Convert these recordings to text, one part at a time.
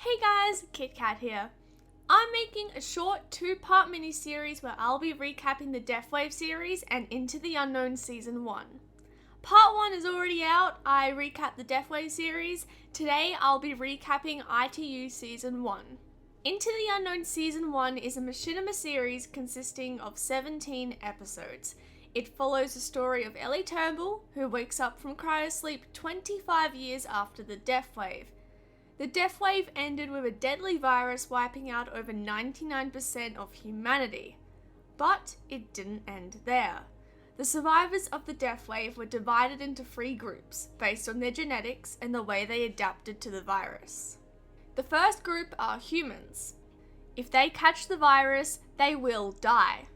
Hey guys, Kit Kat here. I'm making a short 2-part mini-series where I'll be recapping the Deathwave series and Into the Unknown Season 1. Part 1 is already out. I recapped the Deathwave series. Today I'll be recapping ITU Season 1. Into the Unknown Season 1 is a machinima series consisting of 17 episodes. It follows the story of Ellie Turnbull, who wakes up from cryosleep 25 years after the Deathwave. The Deathwave ended with a deadly virus wiping out over 99% of humanity. But it didn't end there. The survivors of the Deathwave were divided into 3 groups, based on their genetics and the way they adapted to the virus. The first group are humans. If they catch the virus, they will die.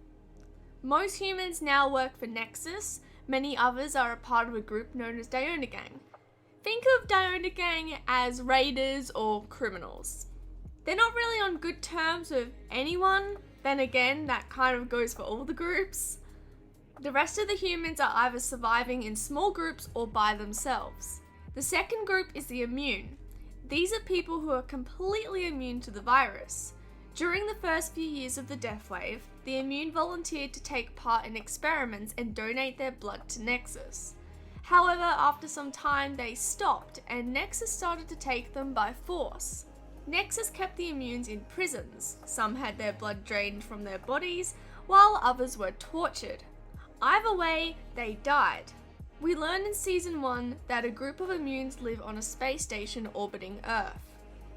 Most humans now work for Nexus. Many others are a part of a group known as Diona Gang. Think of Diona Gang as raiders or criminals. They're not really on good terms with anyone. Then again, that kind of goes for all the groups. The rest of the humans are either surviving in small groups or by themselves. The second group is the immune. These are people who are completely immune to the virus. During the first few years of the Deathwave, the immune volunteered to take part in experiments and donate their blood to Nexus. However, after some time they stopped and Nexus started to take them by force. Nexus kept the immunes in prisons. Some had their blood drained from their bodies, while others were tortured. Either way, they died. We learn in Season 1 that a group of immunes live on a space station orbiting Earth.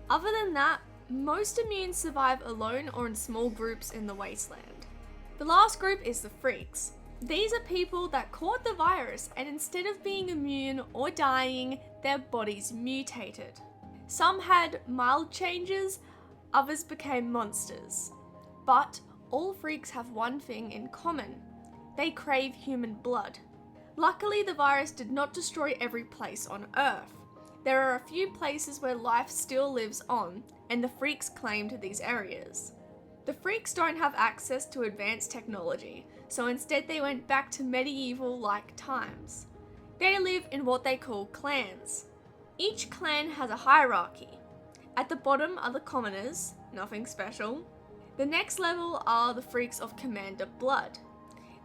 Other than that, most immunes survive alone or in small groups in the wasteland. The last group is the freaks. These are people that caught the virus and instead of being immune or dying, their bodies mutated. Some had mild changes, others became monsters. But all freaks have one thing in common. They crave human blood. Luckily, the virus did not destroy every place on Earth. There are a few places where life still lives on, and the freaks claimed these areas. The freaks don't have access to advanced technology, so instead they went back to medieval-like times. They live in what they call clans. Each clan has a hierarchy. At the bottom are the commoners, nothing special. The next level are the freaks of Commander Blood.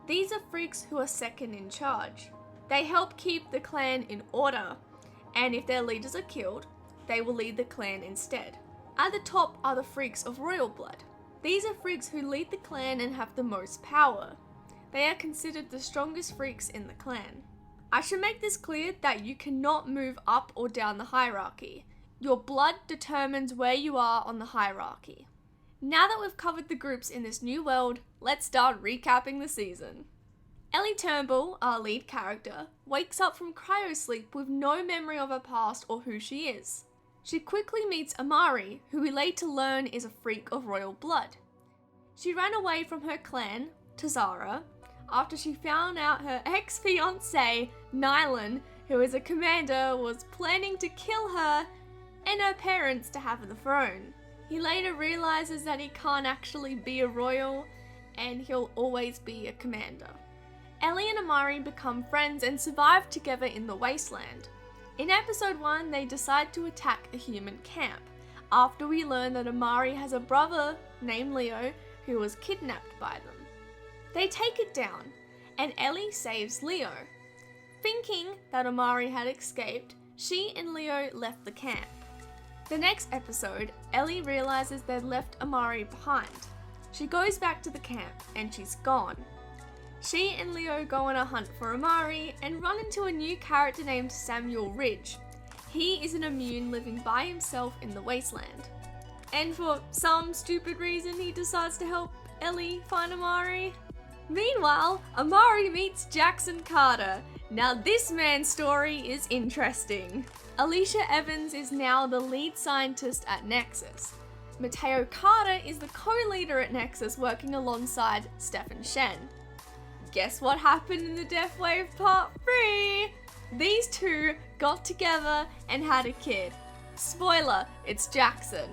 These are freaks who are second in charge. They help keep the clan in order, and if their leaders are killed, they will lead the clan instead. At the top are the freaks of Royal Blood. These are freaks who lead the clan and have the most power. They are considered the strongest freaks in the clan. I should make this clear that you cannot move up or down the hierarchy. Your blood determines where you are on the hierarchy. Now that we've covered the groups in this new world, let's start recapping the season. Ellie Turnbull, our lead character, wakes up from cryosleep with no memory of her past or who she is. She quickly meets Amari, who we later learn is a freak of royal blood. She ran away from her clan, Tazara, after she found out her ex-fiancé, Nylan, who is a commander, was planning to kill her and her parents to have the throne. He later realizes that he can't actually be a royal and he'll always be a commander. Ellie and Amari become friends and survive together in the wasteland. In episode 1, they decide to attack a human camp, after we learn that Amari has a brother named Leo who was kidnapped by them. They take it down, and Ellie saves Leo. Thinking that Amari had escaped, she and Leo left the camp. The next episode, Ellie realizes they'd left Amari behind. She goes back to the camp, and she's gone. She and Leo go on a hunt for Amari and run into a new character named Samuel Ridge. He is an immune living by himself in the wasteland. And for some stupid reason, he decides to help Ellie find Amari. Meanwhile, Amari meets Jackson Carter. Now this man's story is interesting. Alicia Evans is now the lead scientist at Nexus. Mateo Carter is the co-leader at Nexus working alongside Stefan Shen. Guess what happened in the Deathwave Part 3? These two got together and had a kid. Spoiler, it's Jackson.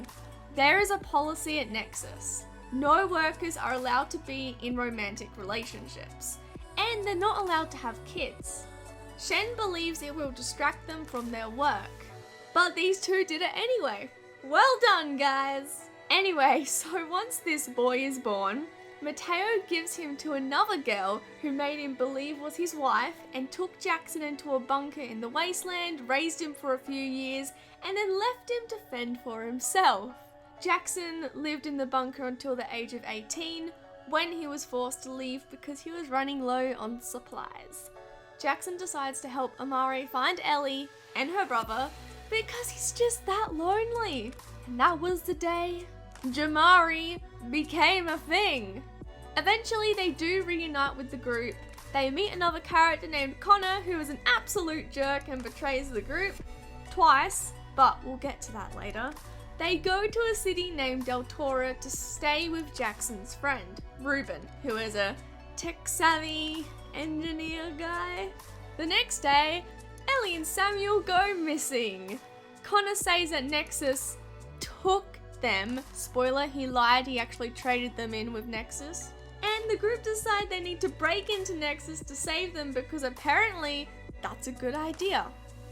There is a policy at Nexus. No workers are allowed to be in romantic relationships, and they're not allowed to have kids. Shen believes it will distract them from their work, but these two did it anyway. Well done, guys! Anyway, so once this boy is born, Mateo gives him to another girl who made him believe was his wife and took Jackson into a bunker in the wasteland, raised him for a few years, and then left him to fend for himself. Jackson lived in the bunker until the age of 18, when he was forced to leave because he was running low on supplies. Jackson decides to help Amari find Ellie and her brother because he's just that lonely. And that was the day Jamari became a thing. Eventually they do reunite with the group. They meet another character named Connor who is an absolute jerk and betrays the group twice, but we'll get to that later. They go to a city named Del Toro to stay with Jackson's friend, Ruben, who is a tech-savvy engineer guy. The next day, Ellie and Samuel go missing. Connor says that Nexus took them. Spoiler, he lied, he actually traded them in with Nexus. And the group decide they need to break into Nexus to save them because apparently that's a good idea.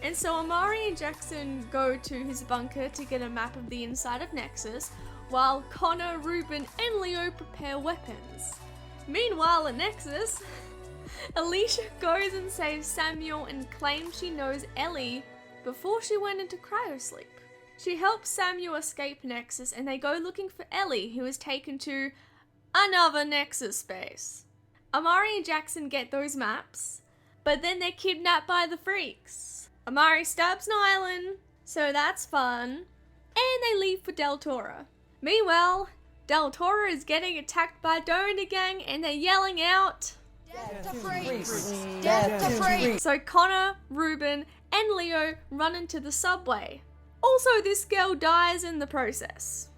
And so Amari and Jackson go to his bunker to get a map of the inside of Nexus, while Connor, Ruben, and Leo prepare weapons. Meanwhile at Nexus, Alicia goes and saves Samuel and claims she knows Ellie before she went into cryosleep. She helps Samuel escape Nexus and they go looking for Ellie, who is taken to another Nexus space. Amari and Jackson get those maps, but then they're kidnapped by the freaks. Amari stabs Nylan, so that's fun, and they leave for Del Toro. Meanwhile, Del Toro is getting attacked by Donor Gang and they're yelling out, "Death to freaks! Death to freaks!" So Connor, Ruben, and Leo run into the subway. Also, this girl dies in the process.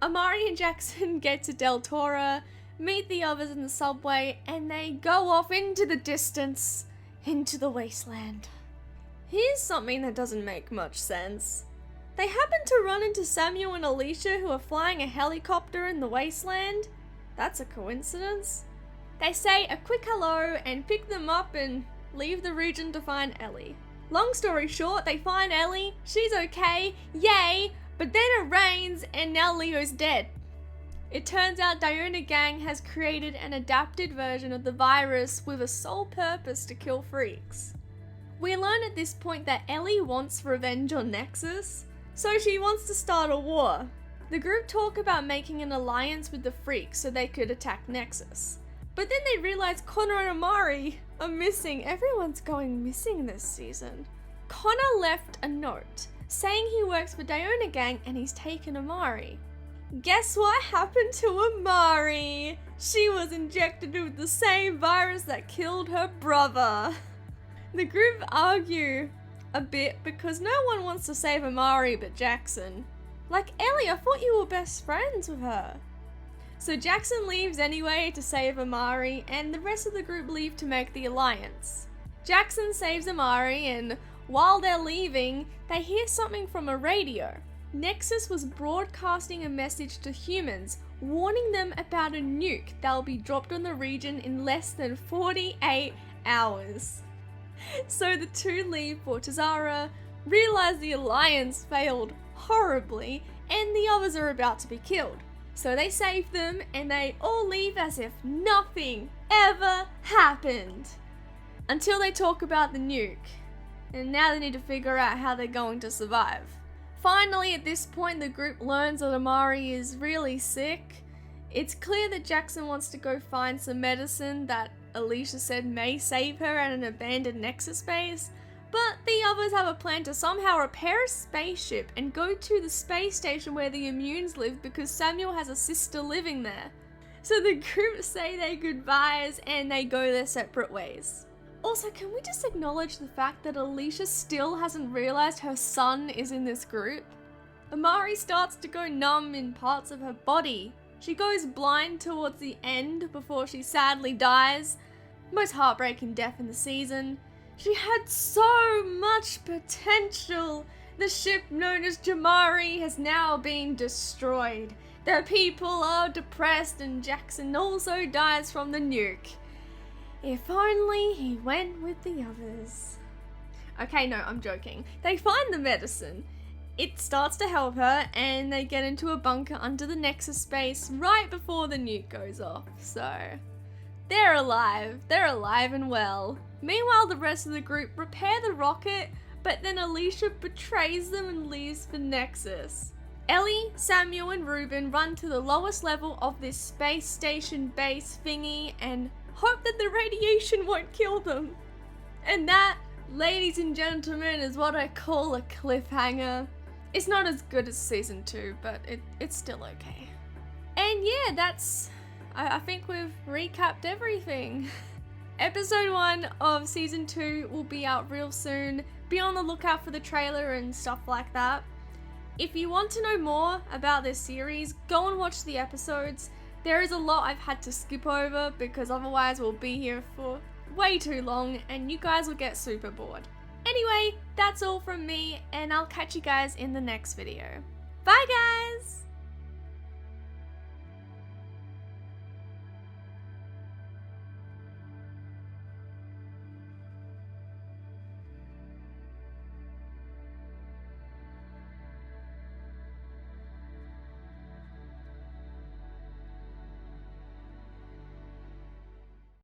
Amari and Jackson get to Del Toro, meet the others in the subway, and they go off into the distance, into the wasteland. Here's something that doesn't make much sense. They happen to run into Samuel and Alicia who are flying a helicopter in the wasteland. That's a coincidence. They say a quick hello and pick them up and leave the region to find Ellie. Long story short, they find Ellie, she's okay, yay, but then it rains and now Leo's dead. It turns out Donor Gang has created an adapted version of the virus with a sole purpose to kill freaks. We learn at this point that Ellie wants revenge on Nexus, so she wants to start a war. The group talk about making an alliance with the freaks so they could attack Nexus. But then they realize Connor and Amari are missing. Everyone's going missing this season. Connor left a note saying he works for Donor Gang and he's taken Amari. Guess what happened to Amari? She was injected with the same virus that killed her brother. The group argue a bit because no one wants to save Amari but Jackson. Like, Ellie, I thought you were best friends with her. So Jackson leaves anyway to save Amari and the rest of the group leave to make the alliance. Jackson saves Amari and while they're leaving, they hear something from a radio. Nexus was broadcasting a message to humans warning them about a nuke that will be dropped on the region in less than 48 hours. So the two leave for Tazara, realize the alliance failed horribly, and the others are about to be killed. So they save them, and they all leave as if nothing ever happened. Until they talk about the nuke. And now they need to figure out how they're going to survive. Finally, at this point, the group learns that Amari is really sick. It's clear that Jackson wants to go find some medicine that Alicia said may save her at an abandoned Nexus base, but the others have a plan to somehow repair a spaceship and go to the space station where the Immunes live because Samuel has a sister living there. So the group say their goodbyes and they go their separate ways. Also, can we just acknowledge the fact that Alicia still hasn't realized her son is in this group? Amari starts to go numb in parts of her body. She goes blind towards the end before she sadly dies. Most heartbreaking death in the season. She had so much potential. The ship known as Jamari has now been destroyed. The people are depressed and Jackson also dies from the nuke. If only he went with the others. Okay, no, I'm joking. They find the medicine it starts to help her, and they get into a bunker under the Nexus space right before the nuke goes off. So, they're alive and well. Meanwhile, the rest of the group repair the rocket, but then Alicia betrays them and leaves for Nexus. Ellie, Samuel, and Ruben run to the lowest level of this space station base thingy and hope that the radiation won't kill them. And that, ladies and gentlemen, is what I call a cliffhanger. It's not as good as season 2, but it's still okay. And yeah, I think we've recapped everything. Episode 1 of season 2 will be out real soon. Be on the lookout for the trailer and stuff like that. If you want to know more about this series, go and watch the episodes. There is a lot I've had to skip over because otherwise we'll be here for way too long and you guys will get super bored. Anyway, that's all from me and I'll catch you guys in the next video. Bye guys!